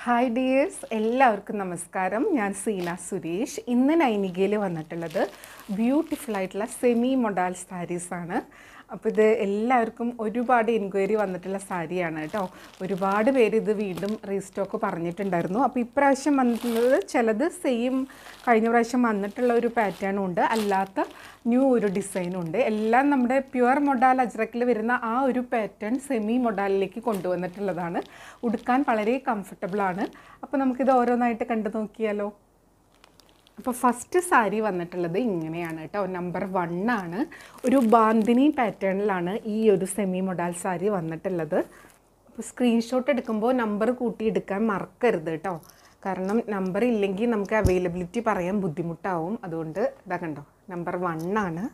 Hi dears, എല്ലാവർക്കും നമസ്കാരം. ഞാൻ സീന സുരേഷ്. ഇന്ന് നൈനികയിൽ വന്നിട്ടുള്ളത് ബ്യൂട്ടിഫുൾ ആയിട്ടുള്ള സെമി മൊഡാൽ സാരീസാണ്. അപ്പോൾ ഇത് എല്ലാവർക്കും ഒരുപാട് എൻക്വയറി വന്നിട്ടുള്ള സാരിയാണ് കേട്ടോ. ഒരുപാട് പേര് ഇത് വീണ്ടും റീസ്റ്റോക്ക് പറഞ്ഞിട്ടുണ്ടായിരുന്നു. അപ്പോൾ ഇപ്രാവശ്യം വന്നിട്ടുള്ളത് ചിലത് സെയിം കഴിഞ്ഞ പ്രാവശ്യം വന്നിട്ടുള്ള ഒരു പാറ്റേണും ഉണ്ട്, അല്ലാത്ത ന്യൂ ഒരു ഡിസൈനും ഉണ്ട്. എല്ലാം നമ്മുടെ പ്യുവർ മൊഡാൽ അജ്രക്കിൽ വരുന്ന ആ ഒരു പാറ്റേൺ സെമി മൊഡാലിലേക്ക് കൊണ്ടുവന്നിട്ടുള്ളതാണ്. ഉടുക്കാൻ വളരെ കംഫർട്ടബിളാണ്. അപ്പോൾ നമുക്കിത് ഓരോന്നായിട്ട് കണ്ടു നോക്കിയാലോ. അപ്പോൾ ഫസ്റ്റ് സാരി വന്നിട്ടുള്ളത് ഇങ്ങനെയാണ് കേട്ടോ. നമ്പർ 1 ആണ്. ഒരു ബാന്തിനി പാറ്റേണിലാണ് ഈ ഒരു സെമി മൊഡാൽ സാരി വന്നിട്ടുള്ളത്. അപ്പോൾ സ്ക്രീൻഷോട്ട് എടുക്കുമ്പോൾ നമ്പർ കൂട്ടി എടുക്കാൻ മറക്കരുത് കേട്ടോ. കാരണം നമ്പർ ഇല്ലെങ്കിൽ നമുക്ക് അവൈലബിലിറ്റി പറയാൻ ബുദ്ധിമുട്ടാവും. അതുകൊണ്ട് ഇതാ കണ്ടോ, നമ്പർ 1 ആണ്.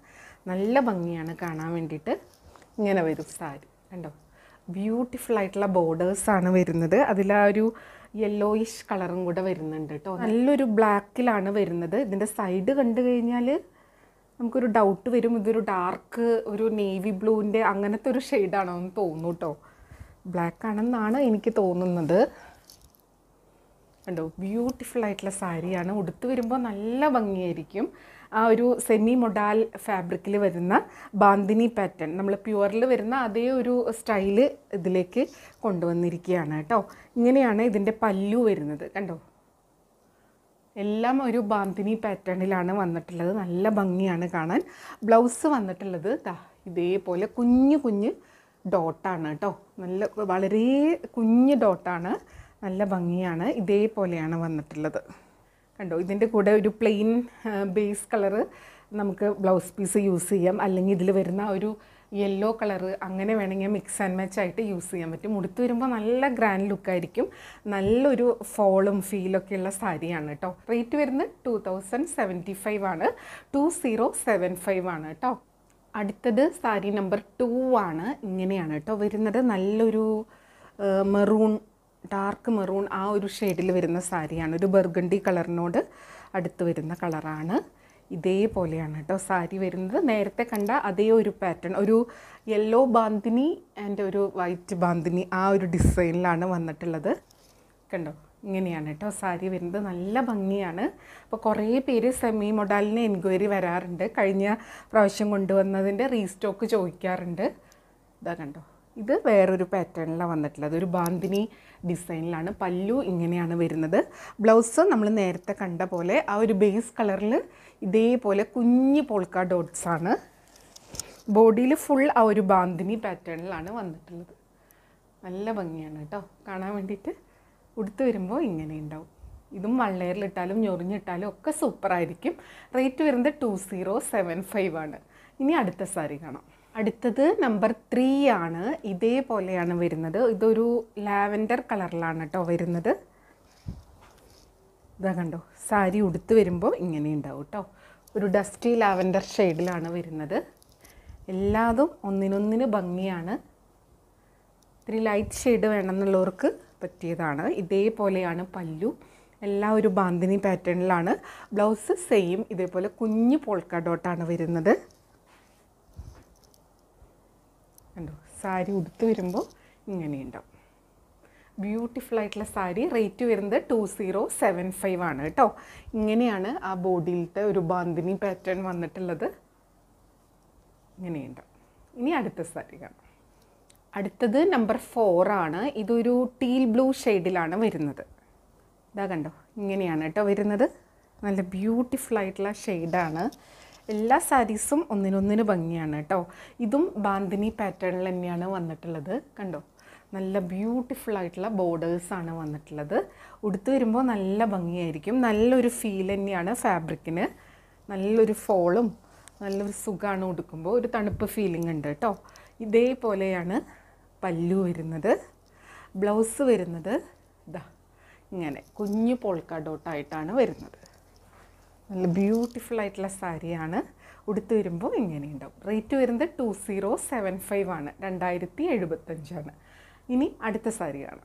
നല്ല ഭംഗിയാണ് കാണാൻ വേണ്ടിയിട്ട്. ഇങ്ങനെ വരും സാരി കണ്ടോ. ബ്യൂട്ടിഫുൾ ആയിട്ടുള്ള ബോർഡേഴ്സാണ് വരുന്നത്. അതിൽ ആ ഒരു യെല്ലോയിഷ് കളറും കൂടെ വരുന്നുണ്ട് കേട്ടോ. നല്ലൊരു ബ്ലാക്കിലാണ് വരുന്നത്. ഇതിൻ്റെ സൈഡ് കണ്ടു കഴിഞ്ഞാൽ നമുക്കൊരു ഡൗട്ട് വരും, ഇതൊരു ഡാർക്ക് ഒരു നേവി ബ്ലൂവിൻ്റെ അങ്ങനത്തെ ഒരു ഷെയ്ഡാണോ എന്ന് തോന്നുന്നു കേട്ടോ. ബ്ലാക്ക് ആണെന്നാണ് എനിക്ക് തോന്നുന്നത്. കണ്ടോ, ബ്യൂട്ടിഫുൾ ആയിട്ടുള്ള സാരിയാണ്. ഉടുത്ത് വരുമ്പോൾ നല്ല ഭംഗിയായിരിക്കും. ആ ഒരു സെമി മൊഡാൽ ഫാബ്രിക്കിൽ വരുന്ന ബാന്തിനി പാറ്റേൺ, നമ്മൾ പ്യുവറിൽ വരുന്ന അതേ ഒരു സ്റ്റൈല് ഇതിലേക്ക് കൊണ്ടുവന്നിരിക്കുകയാണ് കേട്ടോ. ഇങ്ങനെയാണ് ഇതിൻ്റെ പല്ലു വരുന്നത്. കണ്ടോ, എല്ലാം ഒരു ബാന്തിനി പാറ്റേണിലാണ് വന്നിട്ടുള്ളത്. നല്ല ഭംഗിയാണ് കാണാൻ. ബ്ലൗസ് വന്നിട്ടുള്ളത് ഇതേപോലെ കുഞ്ഞു കുഞ്ഞ് ഡോട്ടാണ് കേട്ടോ. നല്ല വളരെ കുഞ്ഞ് ഡോട്ടാണ്. നല്ല ഭംഗിയാണ്. ഇതേപോലെയാണ് വന്നിട്ടുള്ളത്. കണ്ടോ, ഇതിൻ്റെ കൂടെ ഒരു പ്ലെയിൻ ബേസ് കളറ് നമുക്ക് ബ്ലൗസ് പീസ് യൂസ് ചെയ്യാം. അല്ലെങ്കിൽ ഇതിൽ വരുന്ന ഒരു യെല്ലോ കളറ് അങ്ങനെ വേണമെങ്കിൽ മിക്സ് ആൻഡ് മാച്ച് ആയിട്ട് യൂസ് ചെയ്യാൻ പറ്റും. ഉടുത്ത് വരുമ്പോൾ നല്ല ഗ്രാൻഡ് ലുക്കായിരിക്കും. നല്ലൊരു ഫോളും ഫീലൊക്കെ ഉള്ള സാരിയാണ് കേട്ടോ. റേറ്റ് വരുന്നത് 2075 ആണ്. 2075 ആണ് കേട്ടോ. അടുത്തത് സാരി നമ്പർ 2 ആണ്. ഇങ്ങനെയാണ് കേട്ടോ വരുന്നത്. നല്ലൊരു മെറൂൺ, ഡാർക്ക് മെറൂൺ ആ ഒരു ഷെയ്ഡിൽ വരുന്ന സാരിയാണ്. ഒരു ബർഗണ്ടി കളറിനോട് അടുത്ത് വരുന്ന കളറാണ്. ഇതേപോലെയാണ് കേട്ടോ സാരി വരുന്നത്. നേരത്തെ കണ്ട അതേ ഒരു പാറ്റേൺ, ഒരു യെല്ലോ ബാന്തിനി ആൻഡ് ഒരു വൈറ്റ് ബാന്തിനി ആ ഒരു ഡിസൈനിലാണ് വന്നിട്ടുള്ളത്. കണ്ടോ, ഇങ്ങനെയാണ് കേട്ടോ സാരി വരുന്നത്. നല്ല ഭംഗിയാണ്. അപ്പോൾ കുറേ പേര് സെമി മൊഡാലിന് എൻക്വയറി വരാറുണ്ട്. കഴിഞ്ഞ പ്രാവശ്യം കൊണ്ടുവന്നതിൻ്റെ റീസ്റ്റോക്ക് ചോദിക്കാറുണ്ട്. ഇതാ കണ്ടോ, ഇത് വേറൊരു പാറ്റേണിലാണ് വന്നിട്ടുള്ളത്. ഒരു ബാന്തിനി ഡിസൈനിലാണ്. പല്ലു ഇങ്ങനെയാണ് വരുന്നത്. ബ്ലൗസ് നമ്മൾ നേരത്തെ കണ്ട പോലെ ആ ഒരു ബേസ് കളറിൽ ഇതേപോലെ കുഞ്ഞ് പോൾക്ക ഡോട്ട്സാണ്. ബോഡിയിൽ ഫുൾ ആ ഒരു ബാന്തിനി പാറ്റേണിലാണ് വന്നിട്ടുള്ളത്. നല്ല ഭംഗിയാണ് കേട്ടോ കാണാൻ വേണ്ടിയിട്ട്. ഉടുത്ത് വരുമ്പോൾ ഇങ്ങനെ ഉണ്ടാവും. ഇതും വള്ളയറിലിട്ടാലും ഞൊറിഞ്ഞിട്ടാലും ഒക്കെ സൂപ്പറായിരിക്കും. റേറ്റ് വരുന്നത് 2075 ആണ്. ഇനി അടുത്ത സാരി കാണാം. അടുത്തത് നമ്പർ 3 ആണ്. ഇതേപോലെയാണ് വരുന്നത്. ഇതൊരു ലാവൻഡർ കളറിലാണ് കേട്ടോ വരുന്നത്. ഇതാ കണ്ടോ, സാരി ഉടുത്ത് വരുമ്പോൾ ഇങ്ങനെ ഉണ്ടാവും കേട്ടോ. ഒരു ഡസ്റ്റി ലാവൻഡർ ഷെയ്ഡിലാണ് വരുന്നത്. എല്ലാതും ഒന്നിനൊന്നിന് ഭംഗിയാണ്. ഇത്തിരി ലൈറ്റ് ഷെയ്ഡ് വേണമെന്നുള്ളവർക്ക് പറ്റിയതാണ്. ഇതേപോലെയാണ് പല്ലു. എല്ലാം ഒരു ബാന്തിനി പാറ്റേണിലാണ്. ബ്ലൗസ് സെയിം ഇതേപോലെ കുഞ്ഞു പോൾക്ക ഡോട്ടാണ് വരുന്നത്. കണ്ടോ, സാരി ഉടുത്ത് വരുമ്പോൾ ഇങ്ങനെയുണ്ടാവും. ബ്യൂട്ടിഫുൾ ആയിട്ടുള്ള സാരി. റേറ്റ് വരുന്നത് 2075 ആണ് കേട്ടോ. ഇങ്ങനെയാണ് ആ ബോഡിയിലത്തെ ഒരു ബാന്തിനി പാറ്റേൺ വന്നിട്ടുള്ളത്. ഇങ്ങനെയുണ്ടാവും. ഇനി അടുത്ത സാരി കാണാം. അടുത്തത് നമ്പർ 4 ആണ്. ഇതൊരു ടീൽ ബ്ലൂ ഷെയ്ഡിലാണ് വരുന്നത്. ഇതാ കണ്ടോ, ഇങ്ങനെയാണ് കേട്ടോ വരുന്നത്. നല്ല ബ്യൂട്ടിഫുൾ ആയിട്ടുള്ള ഷെയ്ഡാണ്. എല്ലാ സാരീസും ഒന്നിനൊന്നിന് ഭംഗിയാണ് കേട്ടോ. ഇതും ബാന്തിനി പാറ്റേണിൽ തന്നെയാണ് വന്നിട്ടുള്ളത്. കണ്ടോ, നല്ല ബ്യൂട്ടിഫുൾ ആയിട്ടുള്ള ബോർഡേഴ്സാണ് വന്നിട്ടുള്ളത്. ഉടുത്ത് വരുമ്പോൾ നല്ല ഭംഗിയായിരിക്കും. നല്ലൊരു ഫീൽ തന്നെയാണ് ഫാബ്രിക്കിന്. നല്ലൊരു ഫോളും നല്ലൊരു സുഖമാണ് ഉടുക്കുമ്പോൾ. ഒരു തണുപ്പ് ഫീലിംഗ് ഉണ്ട് കേട്ടോ. ഇതേപോലെയാണ് പല്ലു വരുന്നത്. ബ്ലൗസ് വരുന്നത് ഇതാ ഇങ്ങനെ കുഞ്ഞു പോൾക്ക ഡോട്ടായിട്ടാണ് വരുന്നത്. നല്ല ബ്യൂട്ടിഫുൾ ആയിട്ടുള്ള സാരിയാണ്. ഉടുത്ത് വരുമ്പോൾ ഇങ്ങനെ ഉണ്ടാവും. റേറ്റ് വരുന്നത് 2075 ആണ്. 2075 ആണ്. ഇനി അടുത്ത സാരിയാണ്.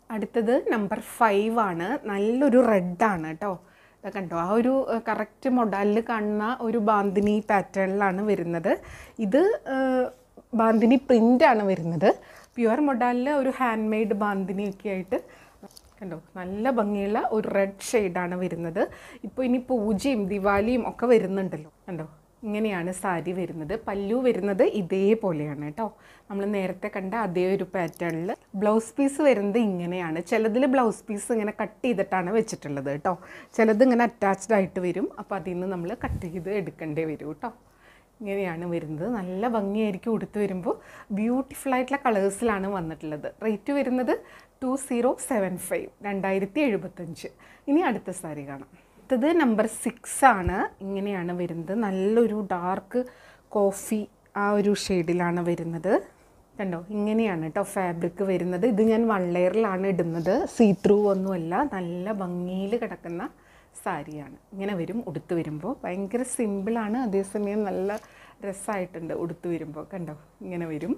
അടുത്തത് നമ്പർ 5 ആണ്. നല്ലൊരു റെഡാണ് കേട്ടോ. കണ്ടോ, ആ ഒരു കറക്റ്റ് മൊഡാലിൽ കാണുന്ന ഒരു ബാന്തിനി പാറ്റേണിലാണ് വരുന്നത്. ഇത് ബാന്തിനി പ്രിൻ്റാണ് വരുന്നത്. പ്യുവർ മൊഡാലിൽ ഒരു ഹാൻഡ് മെയ്ഡ് ബാന്തിനിയൊക്കെ ആയിട്ട് കണ്ടോ, നല്ല ഭംഗിയുള്ള ഒരു റെഡ് ഷെയ്ഡാണ് വരുന്നത്. ഇപ്പോൾ ഇനി പൂജയും ദിവാലിയും ഒക്കെ വരുന്നുണ്ടല്ലോ. കണ്ടോ, ഇങ്ങനെയാണ് സാരി വരുന്നത്. പല്ലു വരുന്നത് ഇതേപോലെയാണ് കേട്ടോ, നമ്മൾ നേരത്തെ കണ്ട അതേ ഒരു പാറ്റേണിൽ. ബ്ലൗസ് പീസ് വരുന്നത് ഇങ്ങനെയാണ്. ചിലതിൽ ബ്ലൗസ് പീസ് ഇങ്ങനെ കട്ട് ചെയ്തിട്ടാണ് വെച്ചിട്ടുള്ളത് കേട്ടോ, ചിലത് ഇങ്ങനെ അറ്റാച്ച്ഡ് ആയിട്ട് വരും. അപ്പോൾ അതിൽ നിന്ന് നമ്മൾ കട്ട് ചെയ്ത് എടുക്കേണ്ടി വരും കേട്ടോ. ഇങ്ങനെയാണ് വരുന്നത്. നല്ല ഭംഗിയായിരിക്കും ഉടുത്ത് വരുമ്പോൾ. ബ്യൂട്ടിഫുൾ ആയിട്ടുള്ള കളേഴ്സിലാണ് വന്നിട്ടുള്ളത്. റേറ്റ് വരുന്നത് 2075, 2075. ഇനി അടുത്ത സാരി കാണാം. അടുത്തത് നമ്പർ 6 ആണ്. ഇങ്ങനെയാണ് വരുന്നത്. നല്ലൊരു ഡാർക്ക് കോഫി ആ ഒരു ഷെയ്ഡിലാണ് വരുന്നത്. കണ്ടോ, ഇങ്ങനെയാണ് കേട്ടോ ഫാബ്രിക് വരുന്നത്. ഇത് ഞാൻ 1 ലെയറിലാണ് ഇടുന്നത്, സീ ത്രൂ ഒന്നുമല്ല. നല്ല ഭംഗിയിൽ കിടക്കുന്ന സാരിയാണ്. ഇങ്ങനെ വരും ഉടുത്ത് വരുമ്പോൾ. ഭയങ്കര സിമ്പിളാണ്, അതേസമയം നല്ല രസമായിട്ടുണ്ട് ഉടുത്ത് വരുമ്പോൾ. കണ്ടോ, ഇങ്ങനെ വരും.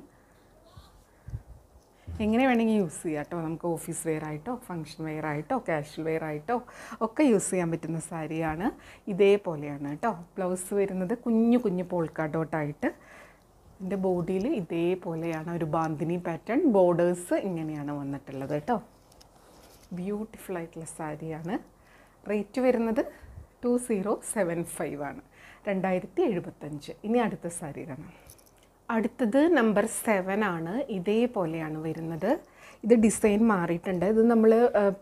എങ്ങനെ വേണമെങ്കിൽ യൂസ് ചെയ്യാം കേട്ടോ. നമുക്ക് ഓഫീസ് വെയർ ആയിട്ടോ ഫങ്ഷൻ വെയർ ആയിട്ടോ കാഷ്വൽ വെയർ ആയിട്ടോ ഒക്കെ യൂസ് ചെയ്യാൻ പറ്റുന്ന സാരിയാണ്. ഇതേപോലെയാണ് കേട്ടോ ബ്ലൗസ് വരുന്നത്. കുഞ്ഞു കുഞ്ഞു പോൾക്ക ഡോട്ടായിട്ട്. എൻ്റെ ബോഡിയിൽ ഇതേപോലെയാണ് ഒരു ബാന്തിനി പാറ്റേൺ. ബോർഡേഴ്സ് ഇങ്ങനെയാണ് വന്നിട്ടുള്ളത് കേട്ടോ. ബ്യൂട്ടിഫുൾ ആയിട്ടുള്ള സാരിയാണ്. റേറ്റ് വരുന്നത് 2075 ആണ്, 2075. ഇനി അടുത്ത സാരി കാണാം. അടുത്തത് നമ്പർ 7 ആണ്. ഇതേപോലെയാണ് വരുന്നത്. ഇത് ഡിസൈൻ മാറിയിട്ടുണ്ട്. ഇത് നമ്മൾ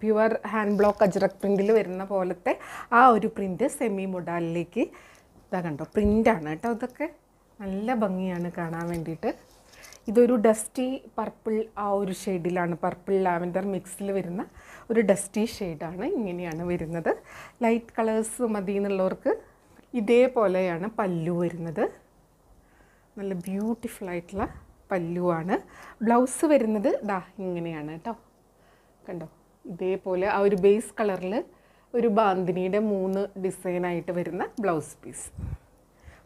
പ്യുവർ ഹാൻഡ് ബ്ലോക്ക് അജ്രക് പ്രിൻറ്റിൽ വരുന്ന പോലത്തെ ആ ഒരു പ്രിൻറ്റ് സെമി മൊഡാലിലേക്ക് ഇതാ കണ്ടോ, പ്രിൻ്റാണ് കേട്ടോ. ഇതൊക്കെ നല്ല ഭംഗിയാണ് കാണാൻ വേണ്ടിയിട്ട്. ഇതൊരു ഡസ്റ്റി പർപ്പിൾ ആ ഒരു ഷെയ്ഡിലാണ്, പർപ്പിൾ ലാവൻഡർ മിക്സിൽ വരുന്ന ഒരു ഡസ്റ്റി ഷെയ്ഡാണ്. ഇങ്ങനെയാണ് വരുന്നത്. ലൈറ്റ് കളേഴ്സ് മതി എന്നുള്ളവർക്ക് ഇതേപോലെയാണ് പല്ലു വരുന്നത്. നല്ല ബ്യൂട്ടിഫുൾ ആയിട്ടുള്ള പല്ലുവാണ്. ബ്ലൗസ് വരുന്നത് ദാ ഇങ്ങനെയാണ് കേട്ടോ. കണ്ടോ, ഇതേപോലെ ആ ഒരു ബേസ് കളറിൽ ഒരു ബാന്തിനിയുടെ 3 ഡിസൈനായിട്ട് വരുന്ന ബ്ലൗസ് പീസ്.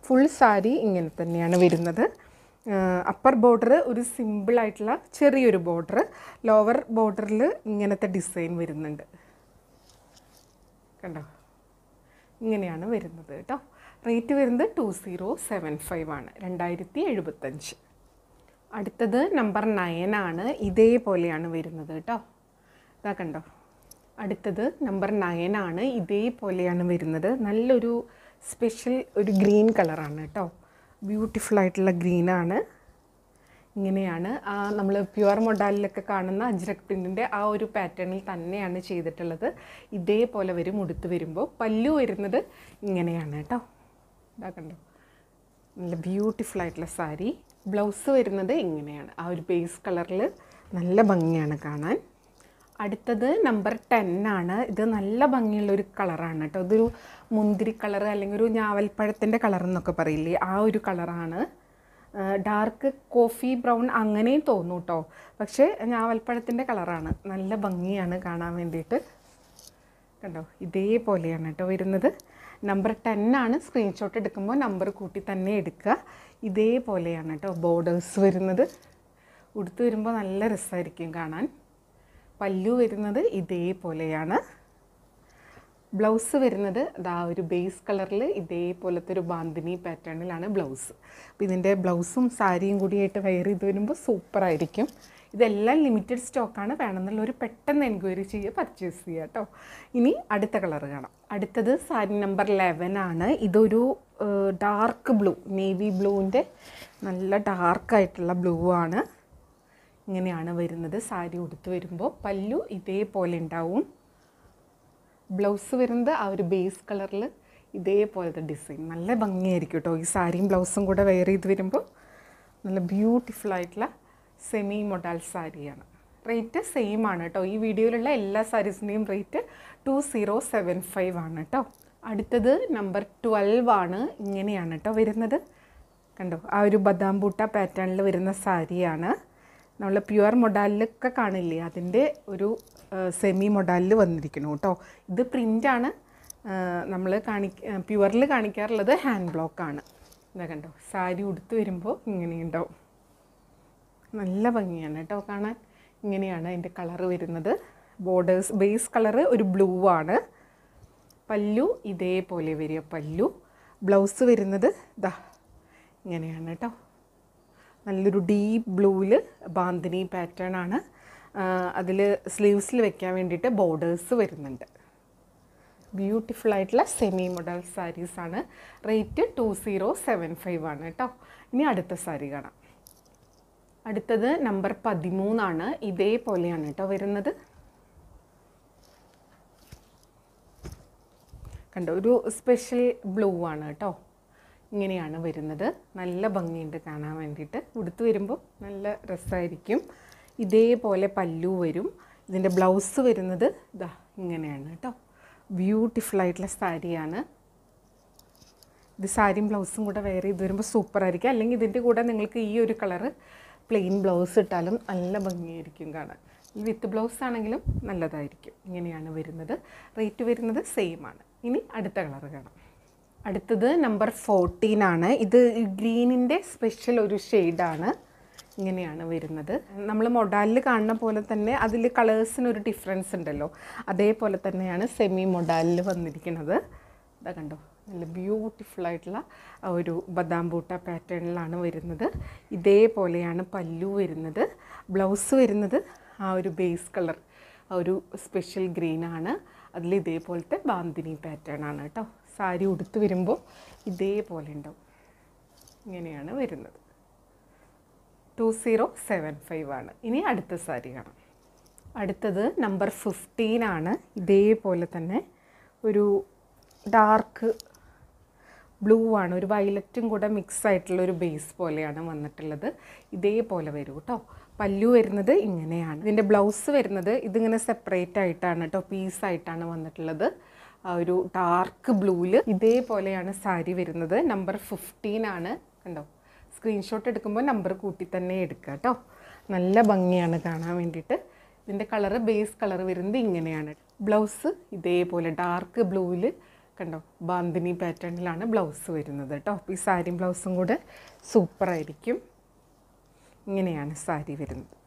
ഫുൾ സാരി ഇങ്ങനെ തന്നെയാണ് വരുന്നത്. അപ്പർ ബോർഡർ ഒരു സിമ്പിളായിട്ടുള്ള ചെറിയൊരു ബോർഡർ, ലോവർ ബോർഡറിൽ ഇങ്ങനത്തെ ഡിസൈൻ വരുന്നുണ്ട്. കണ്ടോ, ഇങ്ങനെയാണ് വരുന്നത് കേട്ടോ. റേറ്റ് വരുന്നത് 2075 ആണ്, 2075. അടുത്തത് നമ്പർ 9 ആണ്. ഇതേപോലെയാണ് വരുന്നത് കേട്ടോ. ഇതാ കണ്ടോ, അടുത്തത് നമ്പർ 9 ആണ്. ഇതേപോലെയാണ് വരുന്നത്. നല്ലൊരു സ്പെഷ്യൽ ഒരു ഗ്രീൻ കളറാണ് കേട്ടോ. ബ്യൂട്ടിഫുൾ ആയിട്ടുള്ള ഗ്രീനാണ്. ഇങ്ങനെയാണ് നമ്മൾ പ്യുവർ മൊഡാലിലൊക്കെ കാണുന്ന അജ്രക് പ്രിൻറ്റിൻ്റെ ആ ഒരു പാറ്റേണിൽ തന്നെയാണ് ചെയ്തിട്ടുള്ളത്. ഇതേപോലെ വരും ഉടുത്ത് വരുമ്പോൾ. പല്ലു വരുന്നത് ഇങ്ങനെയാണ് കേട്ടോ. ഇതാ കണ്ടോ, നല്ല ബ്യൂട്ടിഫുൾ ആയിട്ടുള്ള സാരി. ബ്ലൗസ് വരുന്നത് ഇങ്ങനെയാണ്, ആ ഒരു ബേസ് കളറിൽ. നല്ല ഭംഗിയാണ് കാണാൻ. അടുത്തത് നമ്പർ 10 ആണ്. ഇത് നല്ല ഭംഗിയുള്ളൊരു കളറാണ് കേട്ടോ. ഇതൊരു മുന്തിരി കളർ അല്ലെങ്കിൽ ഒരു ഞാവൽപ്പഴത്തിൻ്റെ കളർ എന്നൊക്കെ പറയില്ലേ, ആ ഒരു കളറാണ്. ഡാർക്ക് കോഫി ബ്രൗൺ അങ്ങനെയും തോന്നും കേട്ടോ, പക്ഷേ ഞാവൽപ്പഴത്തിൻ്റെ കളറാണ്. നല്ല ഭംഗിയാണ് കാണാൻ വേണ്ടിയിട്ട്. കണ്ടോ, ഇതേപോലെയാണ് കേട്ടോ വരുന്നത്. നമ്പർ 10 ആണ്. സ്ക്രീൻഷോട്ട് എടുക്കുമ്പോൾ നമ്പർ കൂട്ടി തന്നെ എടുക്കുക. ഇതേപോലെയാണ് കേട്ടോ ബോർഡേഴ്സ് വരുന്നത്. ഉടുത്ത് വരുമ്പോൾ നല്ല രസമായിരിക്കും കാണാൻ. പല്ലു വരുന്നത് ഇതേപോലെയാണ്. ബ്ലൗസ് വരുന്നത് അതാ ഒരു ബേസ് കളറിൽ ഇതേപോലത്തെ ഒരു ബാന്തിനി പാറ്റേണിലാണ് ബ്ലൗസ്. അപ്പോൾ ഇതിൻ്റെ ബ്ലൗസും സാരിയും കൂടിയായിട്ട് വെയർ ചെയ്ത് വരുമ്പോൾ സൂപ്പറായിരിക്കും. ഇതെല്ലാം ലിമിറ്റഡ് സ്റ്റോക്കാണ്. വേണമെന്നുള്ളൊരു പെട്ടെന്ന് എൻക്വയറി ചെയ്യുക, പർച്ചേസ് ചെയ്യുക കേട്ടോ. ഇനി അടുത്ത കളർ കാണാം. അടുത്തത് സാരി നമ്പർ 11 ആണ്. ഇതൊരു ഡാർക്ക് ബ്ലൂ, നേവി ബ്ലൂവിൻ്റെ നല്ല ഡാർക്കായിട്ടുള്ള ബ്ലൂ ആണ്. ഇങ്ങനെയാണ് വരുന്നത് സാരി ഉടുത്ത് വരുമ്പോൾ. പല്ലു ഇതേപോലെ ഉണ്ടാവും. ബ്ലൗസ് വരുന്നത് ആ ഒരു ബേസ് കളറിൽ ഇതേപോലത്തെ ഡിസൈൻ. നല്ല ഭംഗിയായിരിക്കും കേട്ടോ ഈ സാരിയും ബ്ലൗസും കൂടെ വെയർ ചെയ്ത് വരുമ്പോൾ. നല്ല ബ്യൂട്ടിഫുൾ ആയിട്ടുള്ള സെമി മൊഡാൽ സാരിയാണ്. റേറ്റ് സെയിം ആണ് കേട്ടോ. ഈ വീഡിയോയിലുള്ള എല്ലാ സാരീസിൻ്റെയും റേറ്റ് 2075 ആണ് കേട്ടോ. അടുത്തത് നമ്പർ 12 ആണ്. ഇങ്ങനെയാണ് കേട്ടോ വരുന്നത്. കണ്ടോ, ആ ഒരു ബദാം ബൂട്ട പാറ്റേണിൽ വരുന്ന സാരിയാണ്. നമ്മൾ പ്യുവർ മൊഡാലിലൊക്കെ കാണില്ലേ, അതിൻ്റെ ഒരു സെമി മൊഡാലിൽ വന്നിരിക്കുന്നു കേട്ടോ. ഇത് പ്രിൻ്റാണ്. നമ്മൾ പ്യുവറിൽ കാണിക്കാറുള്ളത് ഹാൻഡ് ബ്ലോക്കാണ്. ഇതാ കണ്ടോ, സാരി ഉടുത്ത് വരുമ്പോൾ ഇങ്ങനെയുണ്ടാവും. നല്ല ഭംഗിയാണ് കേട്ടോ കാണാൻ. ഇങ്ങനെയാണ് അതിൻ്റെ കളറ് വരുന്നത്. ബോർഡേഴ്സ് ബേസ് കളറ് ഒരു ബ്ലൂ ആണ്. പല്ലു ഇതേപോലെ വരിക പല്ലു. ബ്ലൗസ് വരുന്നത് ദാ ഇങ്ങനെയാണ് കേട്ടോ. നല്ലൊരു ഡീപ്പ് ബ്ലൂവിൽ ബാന്തിനി പാറ്റേൺ ആണ്. അതിൽ സ്ലീവ്സിൽ വെക്കാൻ വേണ്ടിയിട്ട് ബോർഡേഴ്സ് വരുന്നുണ്ട്. ബ്യൂട്ടിഫുൾ ആയിട്ടുള്ള സെമി മോഡൽ സാരീസാണ്. റേറ്റ് 2075 ആണ് കേട്ടോ. ഇനി അടുത്ത സാരി കാണാം. അടുത്തത് നമ്പർ 13 ആണ്. ഇതേപോലെയാണ് കേട്ടോ വരുന്നത്. കണ്ടോ, ഒരു സ്പെഷ്യൽ ബ്ലൂ ആണ് കേട്ടോ. ഇങ്ങനെയാണ് വരുന്നത്. നല്ല ഭംഗിയുണ്ട് കാണാൻ വേണ്ടിയിട്ട്. ഉടുത്ത് വരുമ്പോൾ നല്ല രസമായിരിക്കും. ഇതേപോലെ പല്ലു വരും. ഇതിൻ്റെ ബ്ലൗസ് വരുന്നത് ഇതാ ഇങ്ങനെയാണ് കേട്ടോ. ബ്യൂട്ടിഫുൾ ആയിട്ടുള്ള സാരിയാണ്. ഇത് സാരിയും ബ്ലൗസും കൂടെ വെയർ ചെയ്ത് വരുമ്പോൾ സൂപ്പറായിരിക്കും. അല്ലെങ്കിൽ ഇതിൻ്റെ കൂടെ നിങ്ങൾക്ക് ഈ ഒരു കളറ് പ്ലെയിൻ ബ്ലൗസ് ഇട്ടാലും നല്ല ഭംഗിയായിരിക്കും കാണാൻ. ഈ വിത്ത് ബ്ലൗസ് ആണെങ്കിലും നല്ലതായിരിക്കും. ഇങ്ങനെയാണ് വരുന്നത്. റേറ്റ് വരുന്നത് സെയിം ആണ്. ഇനി അടുത്ത കളറ് കാണാം. അടുത്തത് നമ്പർ 14 ആണ്. ഇത് ഗ്രീനിൻ്റെ സ്പെഷ്യൽ ഒരു ഷെയ്ഡാണ്. ഇങ്ങനെയാണ് വരുന്നത്. നമ്മൾ മൊഡാലിൽ കാണുന്ന പോലെ തന്നെ അതിൽ കളേഴ്സിനൊരു ഡിഫറൻസ് ഉണ്ടല്ലോ, അതേപോലെ തന്നെയാണ് സെമി മൊഡാലിൽ വന്നിരിക്കുന്നത്. ഇതാ കണ്ടോ, നല്ല ബ്യൂട്ടിഫുൾ ആയിട്ടുള്ള ഒരു ബദാം ബൂട്ട പാറ്റേണിലാണ് വരുന്നത്. ഇതേപോലെയാണ് പല്ലു വരുന്നത്. ബ്ലൗസ് വരുന്നത് ആ ഒരു ബേസ് കളർ, ആ ഒരു സ്പെഷ്യൽ ഗ്രീനാണ്. അതിൽ ഇതേപോലത്തെ ബാന്തിനി പാറ്റേൺ ആണ് കേട്ടോ. സാരി ഉടുത്ത് വരുമ്പോൾ ഇതേപോലെ ഉണ്ടാവും. ഇങ്ങനെയാണ് വരുന്നത്. 2075 ആണ്. ഇനി അടുത്ത സാരി കാണാം. അടുത്തത് നമ്പർ 15 ആണ്. ഇതേപോലെ തന്നെ ഒരു ഡാർക്ക് ബ്ലൂ ആണ്, ഒരു വയലറ്റും കൂടെ മിക്സ് ആയിട്ടുള്ള ഒരു ബേസ് പോലെയാണ് വന്നിട്ടുള്ളത്. ഇതേപോലെ വരും കേട്ടോ. പല്ലു വരുന്നത് ഇങ്ങനെയാണ്. ഇതിൻ്റെ ബ്ലൗസ് വരുന്നത് ഇതിങ്ങനെ സെപ്പറേറ്റ് ആയിട്ടാണ് കേട്ടോ, പീസായിട്ടാണ് വന്നിട്ടുള്ളത്. ആ ഒരു ഡാർക്ക് ബ്ലൂവിൽ ഇതേപോലെയാണ് സാരി വരുന്നത്. നമ്പർ 15 ആണ്. കണ്ടോ, സ്ക്രീൻഷോട്ട് എടുക്കുമ്പോൾ നമ്പർ കൂട്ടി തന്നെ എടുക്കുക കേട്ടോ. നല്ല ഭംഗിയാണ് കാണാൻ വേണ്ടിയിട്ട്. ഇതിൻ്റെ കളറ് ബേസ് കളർ വരുന്നത് ഇങ്ങനെയാണ്. ബ്ലൗസ് ഇതേപോലെ ഡാർക്ക് ബ്ലൂവിൽ കണ്ടോ, ബാന്തിനി പാറ്റേണിലാണ് ബ്ലൗസ് വരുന്നത് കേട്ടോ. അപ്പോൾ ഈ സാരിയും ബ്ലൗസും കൂടെ സൂപ്പറായിരിക്കും. ഇങ്ങനെയാണ് സാരി വരുന്നത്.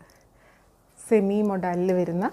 സെമി മൊഡാലിൽ വരുന്ന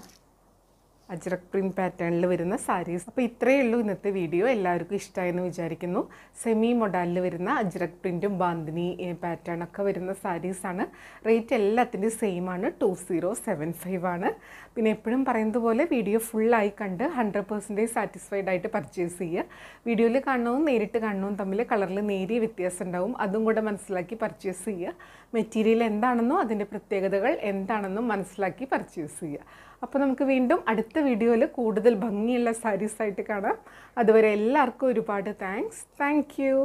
അജ്രക് പ്രിൻറ്റ് പാറ്റേണിൽ വരുന്ന സാരീസ്. അപ്പോൾ ഇത്രയേ ഉള്ളൂ ഇന്നത്തെ വീഡിയോ. എല്ലാവർക്കും ഇഷ്ടമായെന്ന് വിചാരിക്കുന്നു. സെമി മൊഡാലിൽ വരുന്ന അജ്രക് പ്രിൻറ്റും ബാന്തിനി പാറ്റേണൊക്കെ വരുന്ന സാരീസാണ്. റേറ്റ് എല്ലാത്തിൻ്റെയും സെയിം ആണ്, 2075 ആണ്. പിന്നെ എപ്പോഴും പറയുന്നത് പോലെ വീഡിയോ ഫുള്ളായി കണ്ട് 100% സാറ്റിസ്ഫൈഡ് ആയിട്ട് പർച്ചേസ് ചെയ്യുക. വീഡിയോയിൽ കാണുന്നതും നേരിട്ട് കാണുന്നതും തമ്മിൽ കളറിൽ നേരിയ വ്യത്യാസം ഉണ്ടാവും. അതും കൂടെ മനസ്സിലാക്കി പർച്ചേസ് ചെയ്യുക. മെറ്റീരിയൽ എന്താണെന്നോ അതിൻ്റെ പ്രത്യേകതകൾ എന്താണെന്നും മനസ്സിലാക്കി പർച്ചേസ് ചെയ്യുക. അപ്പോൾ നമുക്ക് വീണ്ടും അടുത്ത വീഡിയോയിൽ കൂടുതൽ ഭംഗിയുള്ള സാരീസായിട്ട് കാണാം. അതുവരെ എല്ലാവർക്കും ഒരുപാട് താങ്ക്സ്. Thank you.